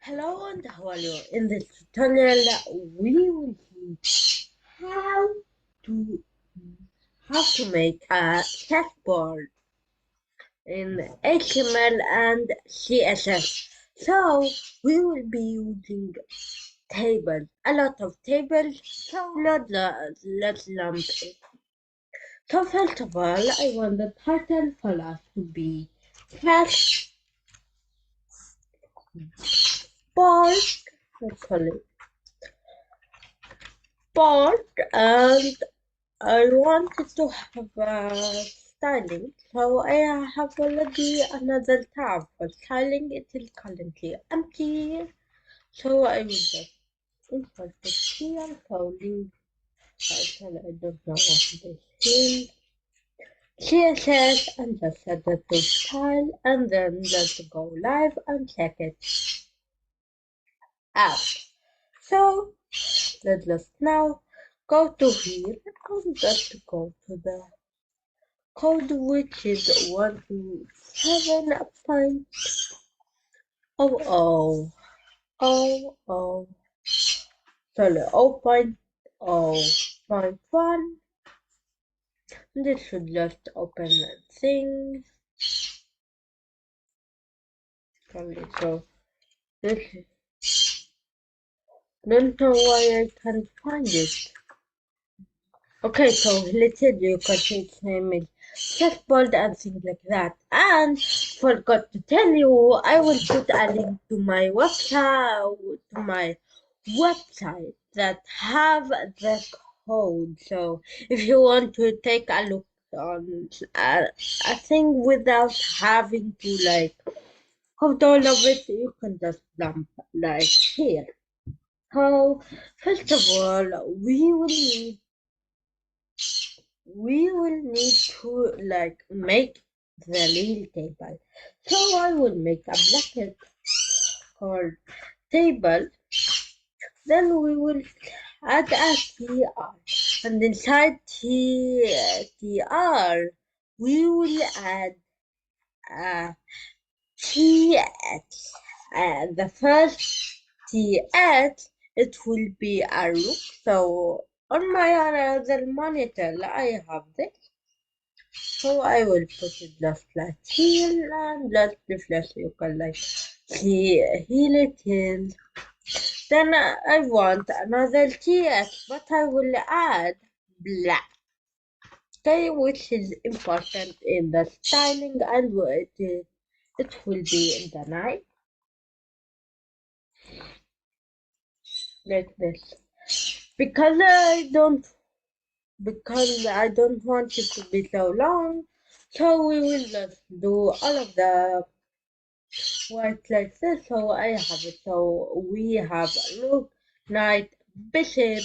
Hello and how are you? In this tutorial, we will teach to how to make a chessboard in HTML and CSS. So we will be using tables, a lot of tables. So let's lump it. So first of all, I want the title for us to be chessboard. Sorry, board and I wanted to have styling, so I have already another tab for styling. It is currently empty, so I will just insert it here. So link title, I don't know what this is. CSS and just set it to style and then let's go live and check it out. So let's just now go to here and just go to the code which is 127.0000. Sorry, 0.0.1. This should just open things. Sorry, so this don't know why I can't find it. Okay, so let's say you can see its name is chessboard and things like that. And forgot to tell you, I will put a link to my website that have the code. So if you want to take a look on a thing without having to like code all of it, you can just dump like here. So first of all, we will need to like make the real table. So I will make a bracket called table. Then we will add a tr, and inside tr we will add a th. The first th, it will be a rook. So on my other monitor I have this. So I will put it just like here and just refresh. You can like heal it in. Then I want another TS, but I will add black. Okay, which is important in the styling and it will be in the night like this. Because I don't want it to be so long, so we will just do all of the white like this. So I have it. So we have rook, knight, bishop,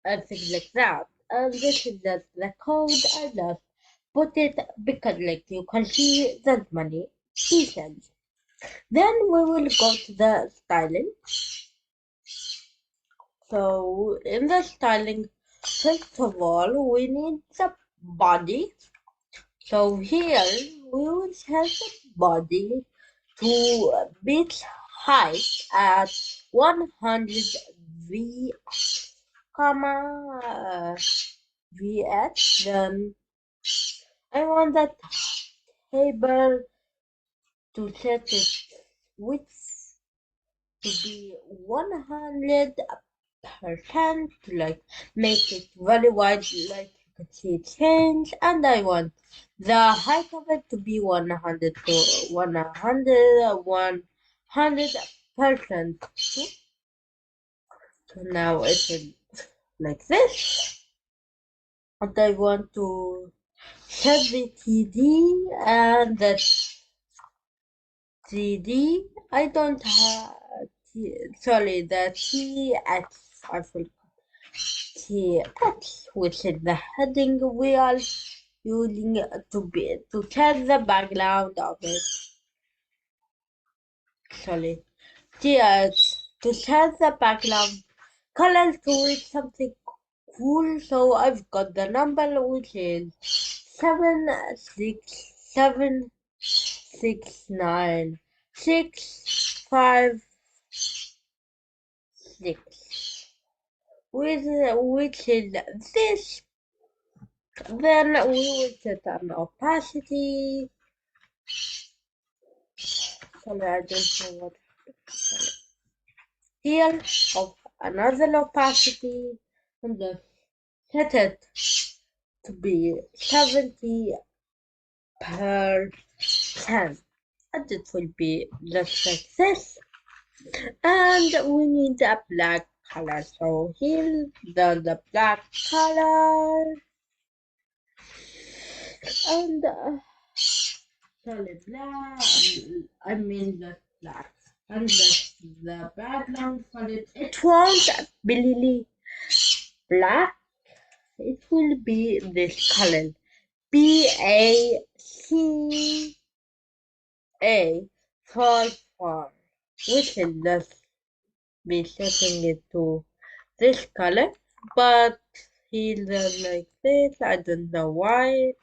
and things like that. And this is just the code. I just put it because like you can see that many pieces. Then we will go to the styling. So in the styling, first of all, we need the body. So here we will set the body to bit height at 100 v comma vh. Then I want that table to set its width to be 100% to like make it very wide, like you can see it change. And I want the height of it to be 100 to 100%. So now it is like this. And I want to set the TD and the 3D. I don't have, sorry, the TX, I forgot. TX, which is the heading we are using to test the background of it. Sorry, TX, to test the background color to it something cool. So I've got the number which is 7676965 6, which is this. Then we will set an opacity. Sorry, I don't know what. Here of another opacity, and then set it to be 70%, and it will be just like this. And we need a black color, so here the black color, and solid black, I mean the black, and the background for it. It won't be really black, it will be this color, BACA, for, which is just be setting it to this color, but he does like this. I don't know why.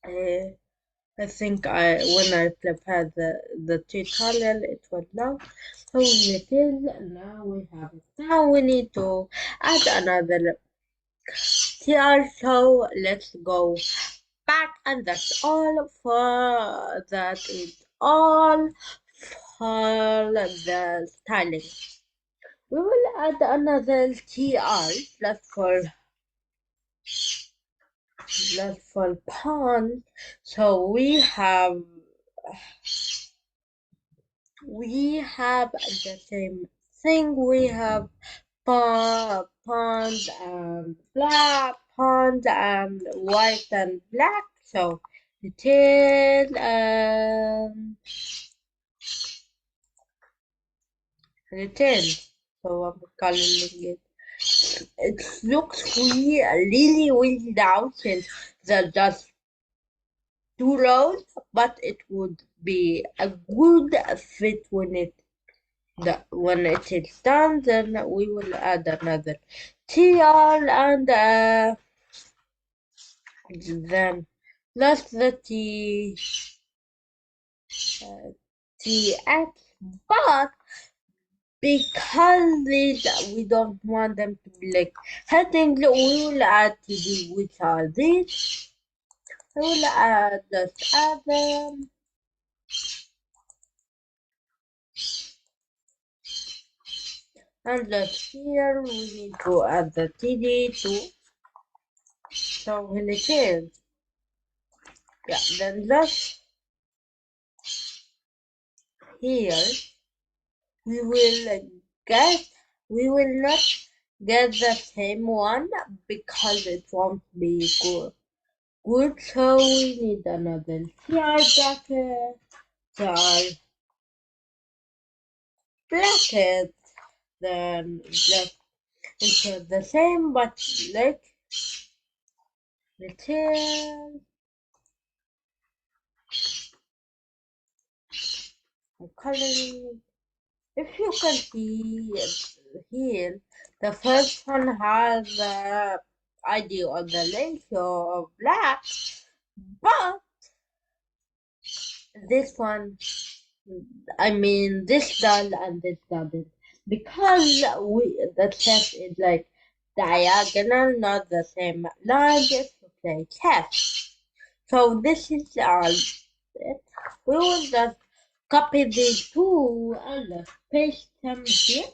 I think when I prepared the two color, it was long. So it is. Now we have it. Now we need to add another tier. So let's go back, and that's all for that is all for the styling. We will add another TR just for pond. So we have the same thing. We have pond and black, pond and white and black. So detail detail. So I'm coloring it. It looks really down since the just two rows, but it would be a good fit when it is done. Then we will add another TR, and then plus the TX, but because we don't want them to be like headings, we will add TD, which are these. I will just add them. And just here we need to add the TD too. So when it is, yeah, then just here we will get, we will not get the same one because it won't be good. So we need another CR bracket, CR bracket, then just insert the same, but like return coloring. If you can see here, the first one has the idea of the ratio of black, but this one, I mean this does and this doesn't, because the chess is like diagonal, not the same line. If you play chess, so this is all it. We will just copy these two and paste them here.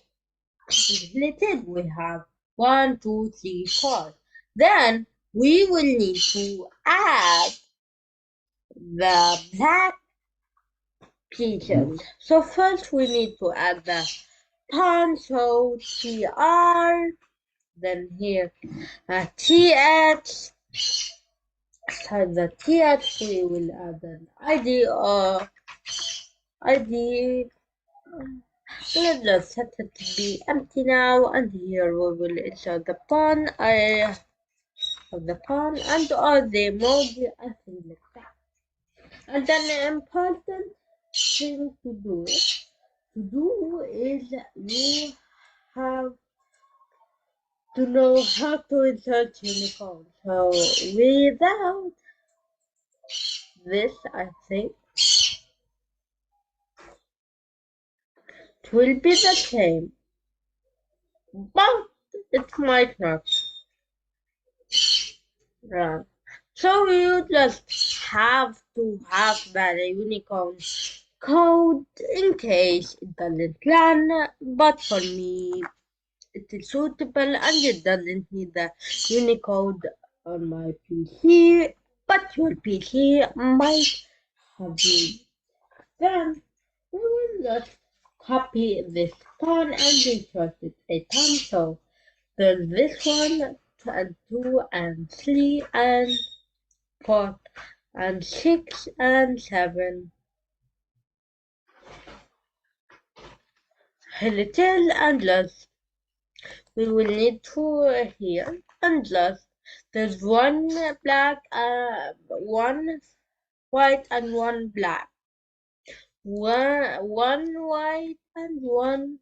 Completed. We have 1, 2, 3, 4. Then we will need to add the black pieces. So first we need to add the poncho TR, then here TH. So the TH we will add an ID or ID. Let's just set it to be empty now, and here we will insert the pawn of the pawn and all the emoji and things like that. And then the important thing to do is you have to know how to insert unicorn. So without this, I think it will be the same. but it might not run. So you just have to have that Unicode code in case it doesn't run, but for me it is suitable and it doesn't need the Unicode on my PC, but your PC might have it. Then we will just copy this pawn and insert it a ton. So there's this one and two and three and four and six and seven. Little and less. We will need two here and less. There's one black, one white and one black. One white and one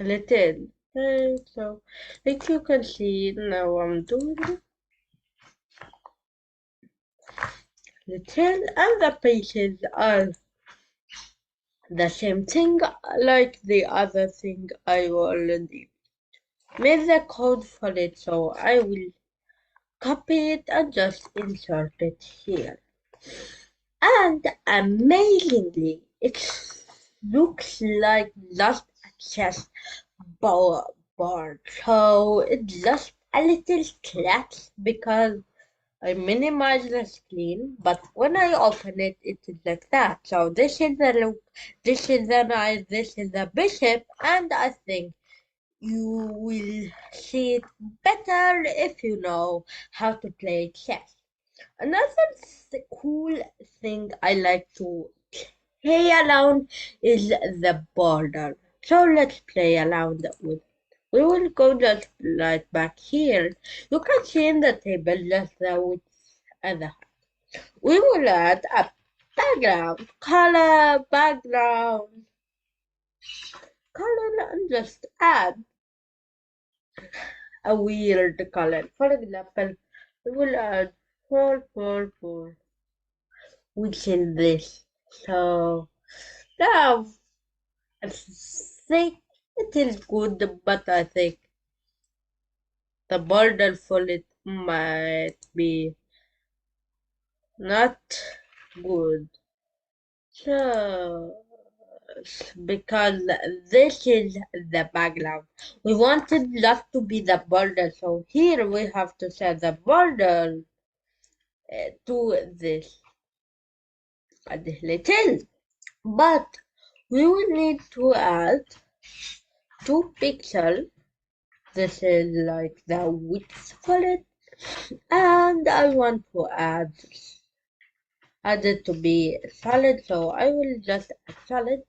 little. Okay, so like you can see now I'm doing little and the pieces are the same thing like the other thing I already made the code for it, so I will copy it and just insert it here. And amazingly, it looks like just a chess board. So it's just a little scratch because I minimize the screen, but when I open it, it is like that. So this is the look, this is the knight, this is the bishop, and I think you will see it better if you know how to play chess. Another cool thing I like to play around is the border. So let's play around with. We will go just right back here. You can see in the table just the width and the height. We will add a background, color, and just add a weird color. For example, we will add purple, which is this. So now I think it is good, but I think the border for it might be not good. So because this is the background. We wanted just to be the border, so here we have to set the border to this a little. But we will need to add 2 pixels. This is like the width for it, and I want to add it to be solid, so I will just add solid.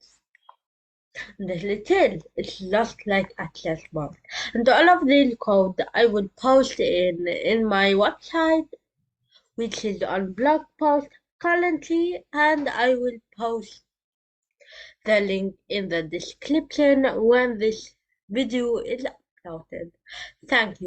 The little it's just like a chessboard. And all of this code I will post in my website, which is on blog post currently, and I will post the link in the description when this video is uploaded. Thank you.